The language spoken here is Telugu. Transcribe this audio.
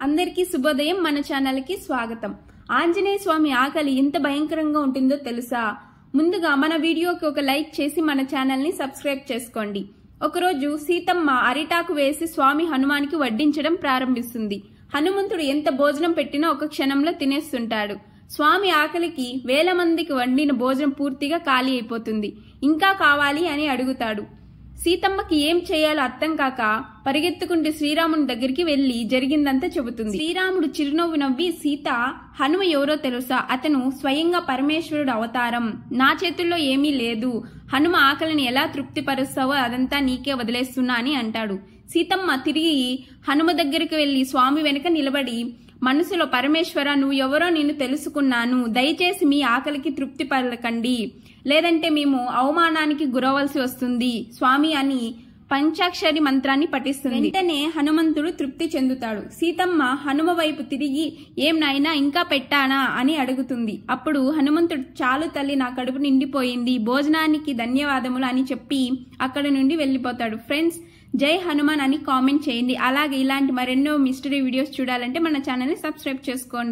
అందరికీ శుభోదయం. మన ఛానల్ కి స్వాగతం. ఆంజనేయ స్వామి ఆకలి ఎంత భయంకరంగా ఉంటుందో తెలుసా? ముందుగా మన వీడియోకి ఒక లైక్ చేసి మన ఛానల్ ని సబ్స్క్రైబ్ చేసుకోండి. ఒకరోజు సీతమ్మ అరిటాకు వేసి స్వామి హనుమానికి వడ్డించడం ప్రారంభిస్తుంది. హనుమంతుడు ఎంత భోజనం పెట్టినా ఒక క్షణంలో తినేస్తుంటాడు. స్వామి ఆకలికి వేల మందికి వండిన భోజనం పూర్తిగా ఖాళీ అయిపోతుంది. ఇంకా కావాలి అని అడుగుతాడు. సీతమ్మకి ఏం చేయాలో అర్థం కాక పరిగెత్తుకుంటూ శ్రీరాముని దగ్గరికి వెళ్లి జరిగిందంతా చెబుతుంది. శ్రీరాముడు చిరునవ్వు నవ్వి, సీత, హనుమ ఎవరో తెలుసా? అతను స్వయంగా పరమేశ్వరుడు అవతారం. నా చేతుల్లో ఏమీ లేదు. హనుమ ఆకలిని ఎలా తృప్తిపరుస్తావో అదంతా నీకే వదిలేస్తున్నా అని అంటాడు. సీతమ్మ తిరిగి హనుమ దగ్గరికి వెళ్లి స్వామి వెనుక నిలబడి మనసులో, పరమేశ్వర, నువ్వు ఎవరో నేను తెలుసుకున్నాను. దయచేసి మీ ఆకలికి తృప్తి పలకండి, లేదంటే మేము అవమానానికి గురవలసి వస్తుంది స్వామి అని పంచాక్షరి మంత్రాన్ని పఠిస్తుంది. వెంటనే హనుమంతుడు తృప్తి చెందుతాడు. సీతమ్మ హనుమ వైపు తిరిగి, ఏం నాయనా ఇంకా పెట్టానా అని అడుగుతుంది. అప్పుడు హనుమంతుడు, చాలు తల్లి, నా కడుపు నిండిపోయింది, భోజనానికి ధన్యవాదములు అని చెప్పి అక్కడి నుండి వెళ్లిపోతాడు. ఫ్రెండ్స్, జై హనుమాన్ అని కామెంట్ చేయండి. అలాగే ఇలాంటి మరెన్నో మిస్టరీ వీడియోస్ చూడాలంటే మన ఛానల్ ని సబ్స్క్రైబ్ చేసుకోండి.